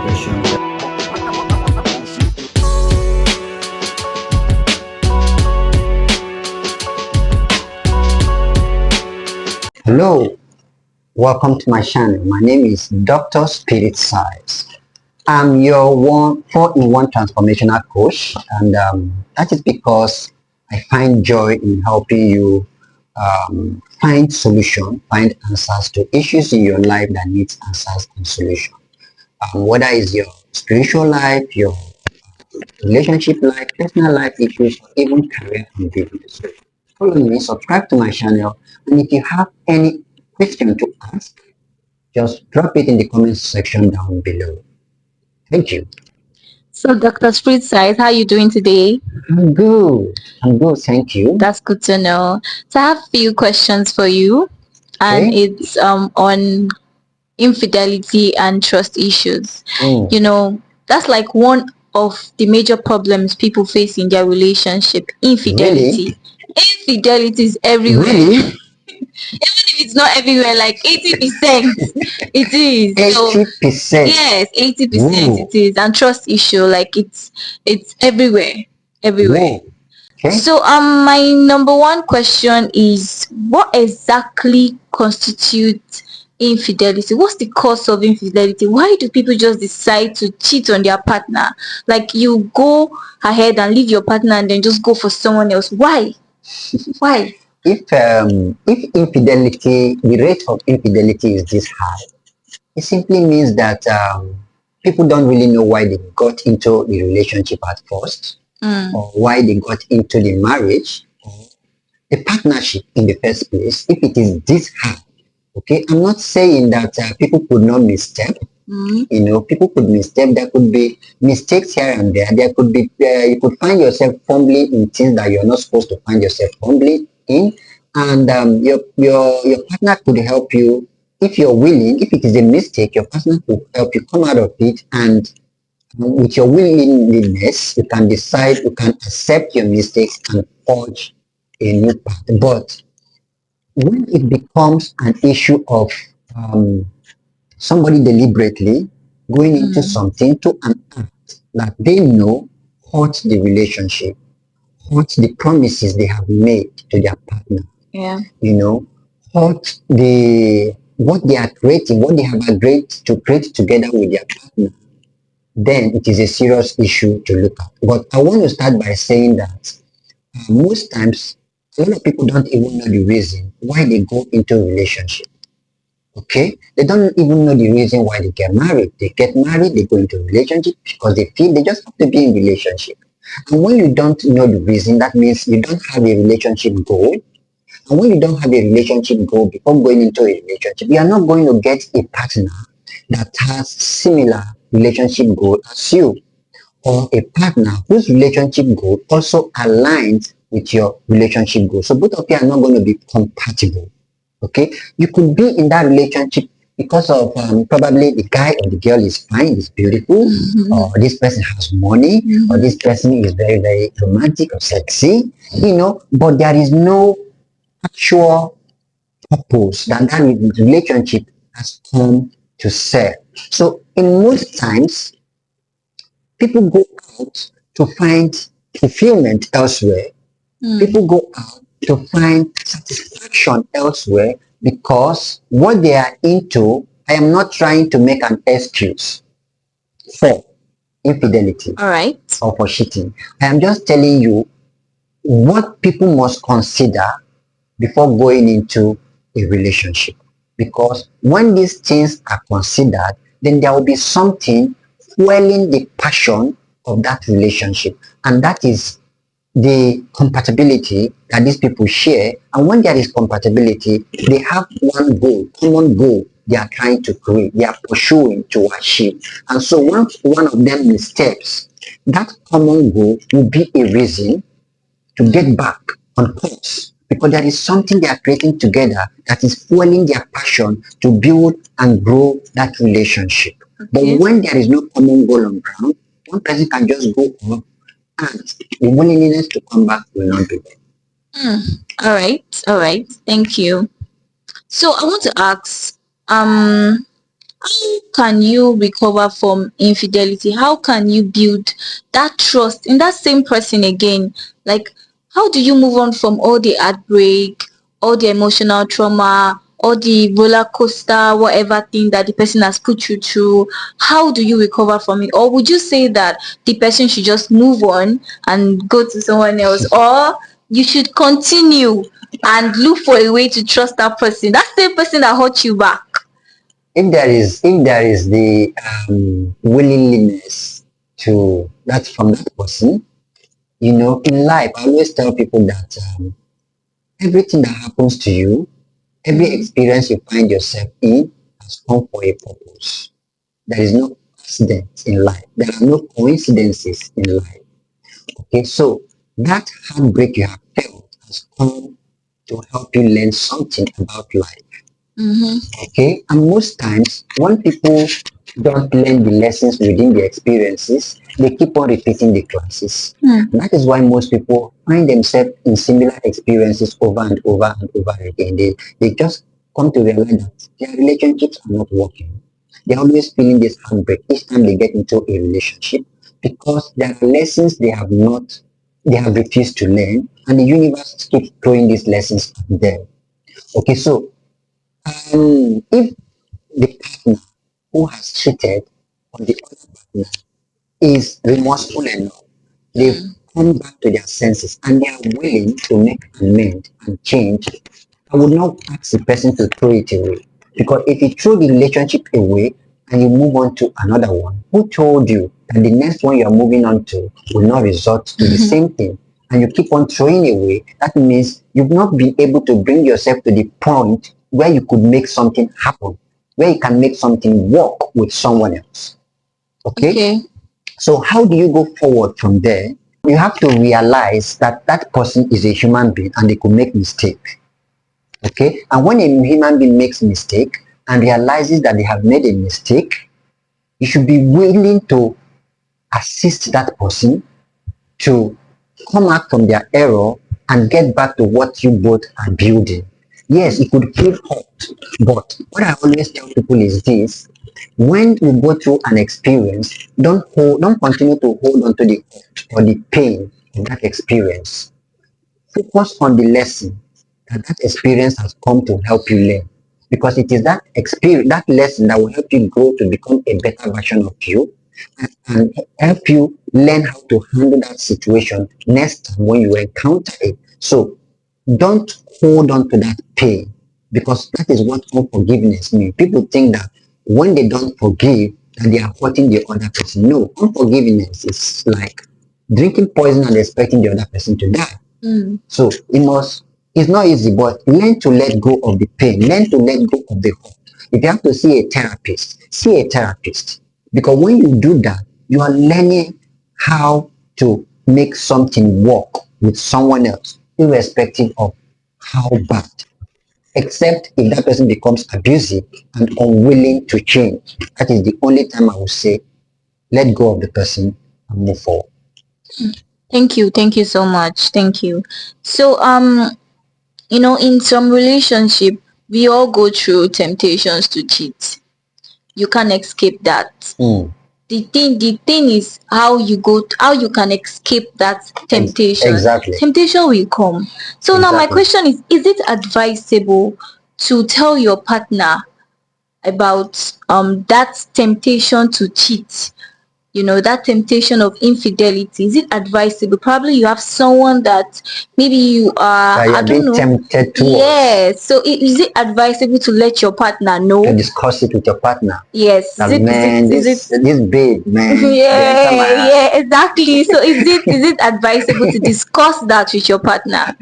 questions. Hello, welcome to my channel. My name is Dr. Spiritsize. I'm your 4-in-1 transformational coach, and that is because I find joy in helping you find solution, find answers to issues in your life that needs answers and solution. Whether it's your spiritual life, your relationship life, personal life issues, or even career and business. So follow me, subscribe to my channel, and if you have any question to ask, just drop it in the comment section down below. Thank you. So, Dr. Spiritsize, how are you doing today? I'm good. I'm good. Thank you. That's good to know. So, I have a few questions for you, and Okay. it's on infidelity and trust issues. Mm. That's like one of the major problems people face in their relationship. Really? Infidelity. Infidelity is everywhere. Really? Even if it's not everywhere, like 80%, it is. So 80%. yes, 80% Whoa. it is. And trust issue, like it's everywhere. Everywhere. Whoa. Okay. So my number one question is, what exactly constitutes infidelity? What's the cause of infidelity? Why do people just decide to cheat on their partner? Like, you go ahead and leave your partner and then just go for someone else. Why? Why? If infidelity, the rate of infidelity is this high, it simply means that people don't really know why they got into the relationship at first, or why they got into the marriage, or the partnership in the first place. If it is this high, okay, I'm not saying that people could not misstep. People could misstep. There could be mistakes here and there. There could be you could find yourself fumbling in things that you're not supposed to find yourself fumbling in, and your partner could help you if you're willing. If it is a mistake, your partner could help you come out of it, and with your willingness, you can decide, you can accept your mistakes and forge a new path. But when it becomes an issue of um, somebody deliberately going into something to an act that they know hurts the relationship, hurts the promises they have made to their partner, Yeah. hurt what they are creating, what they have agreed to create together with their partner, then it is a serious issue to look at. But I want to start by saying that most times a lot of people don't even know the reason why they go into a relationship. Okay, they don't even know the reason why they get married. They get married, they go into a relationship because they feel they just have to be in relationship. And when you don't know the reason, that means you don't have a relationship goal. And when you don't have a relationship goal before going into a relationship, you are not going to get a partner that has similar relationship goal as you, or a partner whose relationship goal also aligns with your relationship goal. So both of you are not going to be compatible. Okay, you could be in that relationship because of probably the guy or the girl is fine, is beautiful, or this person has money, or this person is very, very romantic or sexy, but there is no actual purpose that relationship has come to serve. So in most times, people go out to find fulfillment elsewhere. People go out to find satisfaction elsewhere because what they are into, I am not trying to make an excuse for infidelity All right. or for cheating. I am just telling you what people must consider before going into a relationship. Because when these things are considered, then there will be something fueling the passion of that relationship. And that is the compatibility that these people share. And when there is compatibility, they have one goal, common goal they are trying to create, they are pursuing to achieve. And so once one of them missteps, that common goal will be a reason to get back on course, because there is something they are creating together that is fueling their passion to build and grow that relationship. But Okay. when there is no common goal on ground, one person can just go up and the willingness to come back will not be there. All right. All right. Thank you. So I want to ask, um, Can you recover from infidelity? How can you build that trust in that same person again? Like, how do you move on from all the heartbreak, all the emotional trauma, all the roller coaster, whatever thing that the person has put you through? How do you recover from it? Or would you say that the person should just move on and go to someone else? Or you should continue and look for a way to trust that person, that same person that hurt you back? If there is the willingness to that from that person, in life, I always tell people that everything that happens to you, every Mm. experience you find yourself in, has come for a purpose. There is no accident in life. There are no coincidences in life. Okay, so that heartbreak you have felt has come to help you learn something about life. Mm-hmm. Okay, and most times when people don't learn the lessons within the experiences, they keep on repeating the classes. Mm. That is why most people find themselves in similar experiences over and over and over again. They just come to realize that their relationships are not working. They're always feeling this heartbreak each time they get into a relationship because there are lessons they have refused to learn, and the universe keeps throwing these lessons at them. Okay, so if the partner who has cheated on the other partner is remorseful enough, they've Mm. come back to their senses and they are willing to make amend and change, I would not ask the person to throw it away. Because if you throw the relationship away and you move on to another one, who told you that the next one you are moving on to will not result to the same thing? And you keep on throwing away, that means you've not been able to bring yourself to the point where you could make something happen, where you can make something work with someone else. Okay? Okay. So how do you go forward from there? You have to realize that that person is a human being and they could make mistake. Okay, and when a human being makes mistake and realizes that they have made a mistake, you should be willing to assist that person to come out from their error and get back to what you both are building. Yes, it could feel hot, but what I always tell people is this: when you go through an experience, don't continue to hold on to the hurt or the pain of that experience. Focus on the lesson that that experience has come to help you learn, because it is that experience, that lesson, that will help you grow to become a better version of you, and help you learn how to handle that situation next time when you encounter it. So don't hold on to that pain, because that is what unforgiveness means. People think that when they don't forgive, that they are hurting the other person. No, unforgiveness is like drinking poison and expecting the other person to die. Mm. So it's not easy, but learn to let go of the pain, learn to let go of the hurt. If you have to see a therapist, see a therapist. Because when you do that, you are learning how to make something work with someone else, irrespective of how bad. Except if that person becomes abusive and unwilling to change. That is the only time I will say, let go of the person and move forward. Thank you. Thank you so much. Thank you. So, in some relationship, we all go through temptations to cheat. You can't escape that. Mm. The thing is how you can escape that temptation. Exactly. Temptation will come. So now my Exactly. question is it advisable to tell your partner about that temptation to cheat, that temptation of infidelity? Is it advisable? Probably you have someone that maybe you are, That you I are don't being know. tempted towards, Yes. So is it advisable to let your partner to know? discuss it with your partner. Yes. Is That it is it man, is it this babe, man, they enter my yeah, heart. yeah, exactly. So is it advisable to discuss that with your partner?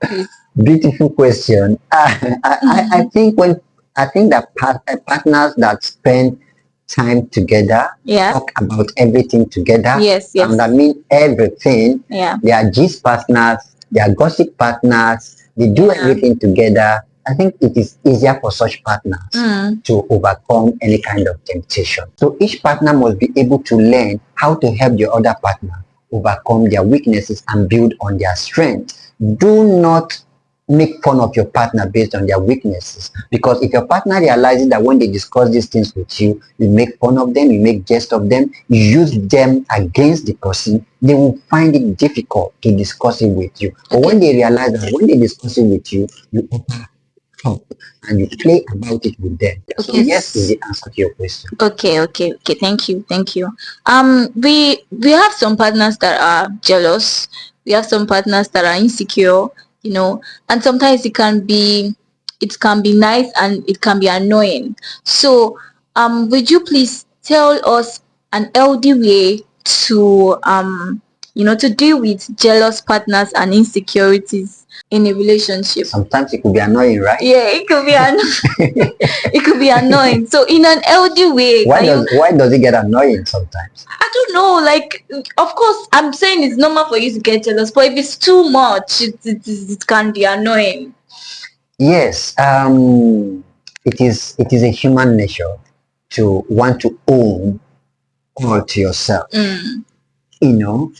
Please. Beautiful question. I think that partners that spend time together, Yeah. talk about everything together, Yes, and I yes. mean everything. Yeah. They are gist partners, they are gossip partners, they do Yeah. everything together. I think it is easier for such partners Mm. to overcome any kind of temptation. So each partner must be able to learn how to help the other partner overcome their weaknesses and build on their strength. Do not make fun of your partner based on their weaknesses. Because if your partner realizes that when they discuss these things with you, you make fun of them, you make jest of them, you use them against the person, they will find it difficult to discuss it with you. But Okay. when they realize that when they discuss it with you, you offer help and you play about it with them. So Okay. yes is the answer to your question. Okay. Thank you. We have some partners that are jealous. We have some partners that are insecure. And sometimes it can be nice and it can be annoying. So, would you please tell us an healthy way to deal with jealous partners and insecurities in a relationship? Sometimes it could be annoying, right? Yeah, it could be it could be annoying. So in an healthy way, Why can you? does it get annoying sometimes? I don't know. Like, of course, I'm saying it's normal for you to get jealous, but if it's too much, it can be annoying. Yes, it is a human nature to want to own all to yourself, Mm, you know.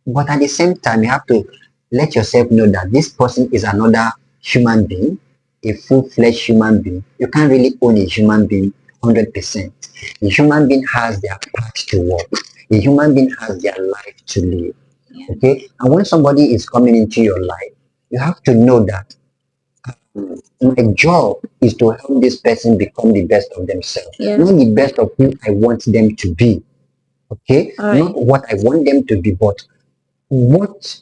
But at the same time, you have to let yourself know that this person is another human being, a full-fledged human being. You can't really own a human being 100%. A human being has their part to work. A human being has their life to live. yeah. Okay, and when somebody is coming into your life, you have to know that my job is to help this person become the best of themselves, Yeah. not the best of who I want them to be. Okay, All right. not what I want them to be, but what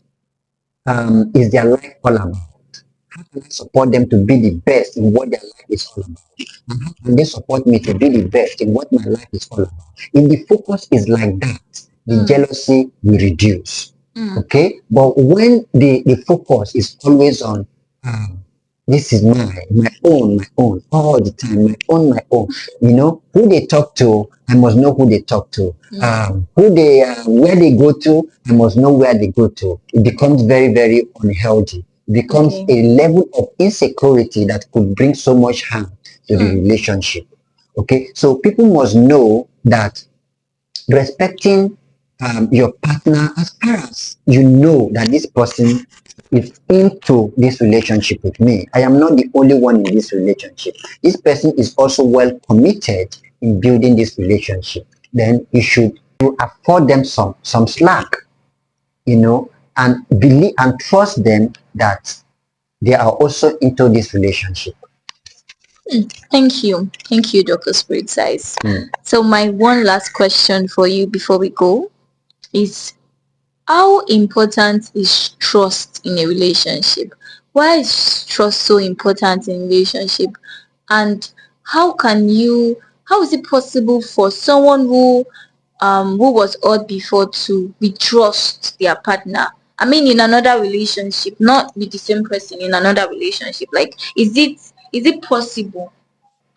is their life all about? How can I support them to be the best in what their life is all about? And how can they support me to be the best in what my life is all about? If the focus is like that, the jealousy will reduce. Mm, Okay, but when the focus is always on this is my own all the time, my own. Who they talk to, I must know who they talk to. Who they where they go to, I must know where they go to. It becomes very, very unhealthy. It becomes okay. a level of insecurity that could bring so much harm to the relationship. Okay, so people must know that respecting your partner as far as you know that this person is into this relationship with me. I am not the only one in this relationship. This person is also well committed in building this relationship. Then you afford them some slack, and believe and trust them that they are also into this relationship. Thank you, Dr. Spiritsize. Mm. So my one last question for you before we go is, how important is trust in a relationship? Why is trust so important in a relationship? And how is it possible for someone who was hurt before to mistrust their partner? I mean, in another relationship, not with the same person, in another relationship. Like, is it possible?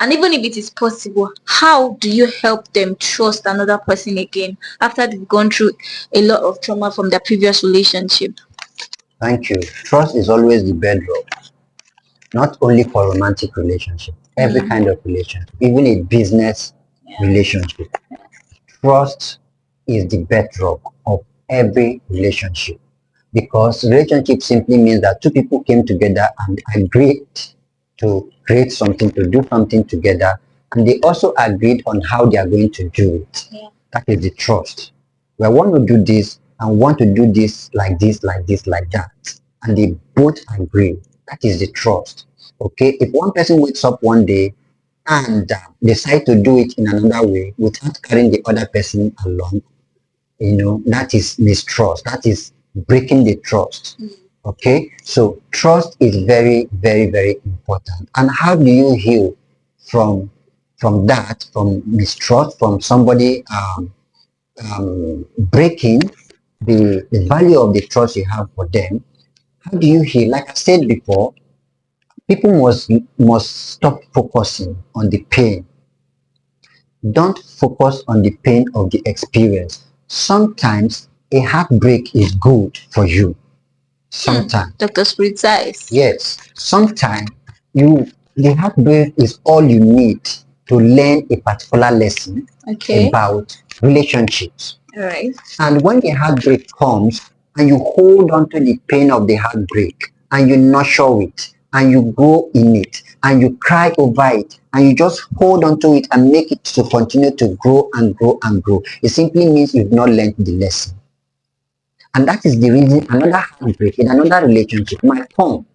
And even if it is possible, how do you help them trust another person again after they've gone through a lot of trauma from their previous relationship? Thank you. Trust is always the bedrock, not only for romantic relationship, every Mm, kind of relationship, even a business relationship. Trust is the bedrock of every relationship, because relationship simply means that two people came together and agreed to create something, to do something together, and they also agreed on how they are going to do it. yeah. That is the trust. We want to do this and want to do this like this, like this, like that, and they both agree. That is the trust. Okay, if one person wakes up one day and decide to do it in another way without carrying the other person along, that is mistrust. That is breaking the trust. Okay, so trust is very, very, very important. And how do you heal from that, from mistrust, from somebody breaking the value of the trust you have for them? How do you heal? Like I said before, people must stop focusing on the pain. Don't focus on the pain of the experience. Sometimes a heartbreak is good for you. Sometimes. Dr. Spiritsize. Yes. Sometimes the heartbreak is all you need to learn a particular lesson Okay. about relationships. All right. And when the heartbreak comes and you hold on to the pain of the heartbreak, and you nurture it and you grow in it and you cry over it and you just hold on to it and make it to continue to grow and grow and grow, it simply means you've not learned the lesson. And that is the reason another heartbreak in another relationship might come,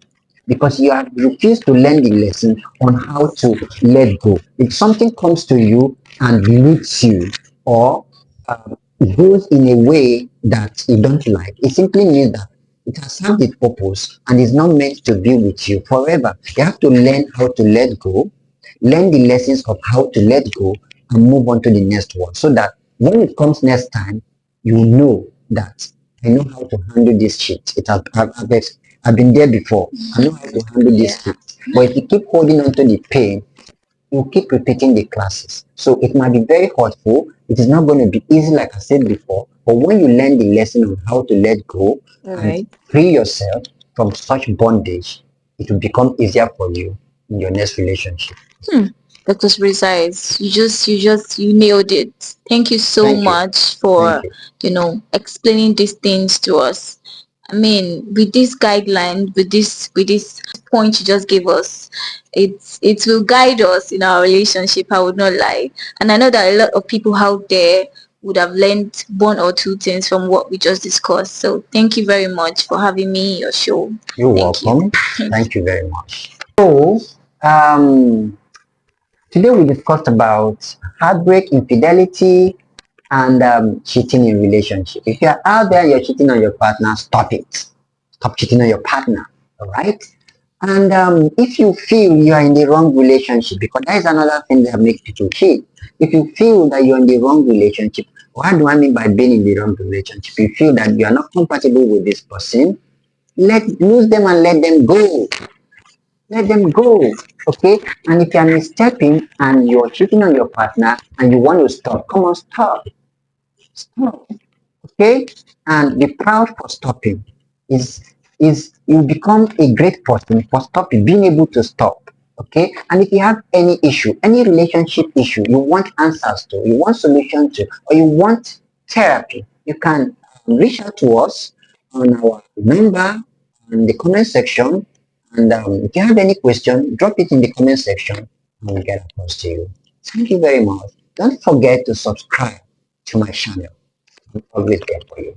because you have refused to learn the lesson on how to let go. If something comes to you and leaves you, or goes in a way that you don't like, it simply means that it has served its purpose and is not meant to be with you forever. You have to learn how to let go, learn the lessons of how to let go, and move on to the next one, so that when it comes next time, you know that I know how to handle this shit. I've been there before. I know how to handle Yeah. this shit. But if you keep holding on to the pain, you keep repeating the classes. So it might be very hurtful. It is not going to be easy, like I said before. But when you learn the lesson on how to let go All and right. free yourself from such bondage, it will become easier for you in your next relationship. Hmm. Dr. Spiritsize, you nailed it. Thank you so Thank you. much Thank for, you. explaining these things to us. I mean, with this guideline, with this point you just gave us, it will guide us in our relationship. I would not lie, and I know that a lot of people out there would have learned one or two things from what we just discussed. So thank you very much for having me in your show. You're Thank you. welcome. Thank you very much. So, today we discussed about heartbreak, infidelity, and cheating in relationship. If you're out there, you're cheating on your partner, stop it. Stop cheating on your partner. All right. And if you feel you are in the wrong relationship, because that is another thing that makes people cheat. If you feel that you're in the wrong relationship, what do I mean by being in the wrong relationship? You feel that you are not compatible with this person, let lose them and let them go. Let them go. Okay? And if you are misstepping and you're cheating on your partner and you want to stop, come on, stop. Stop. Okay? And be proud for stopping. Is you become a great person for stopping, being able to stop. Okay? And if you have any issue, any relationship issue you want answers to, you want solution to, or you want therapy, you can reach out to us on our number in the comment section. And if you have any question, drop it in the comment section and we'll get across to you. Thank you very much. Don't forget to subscribe to my channel. I'm always there for you.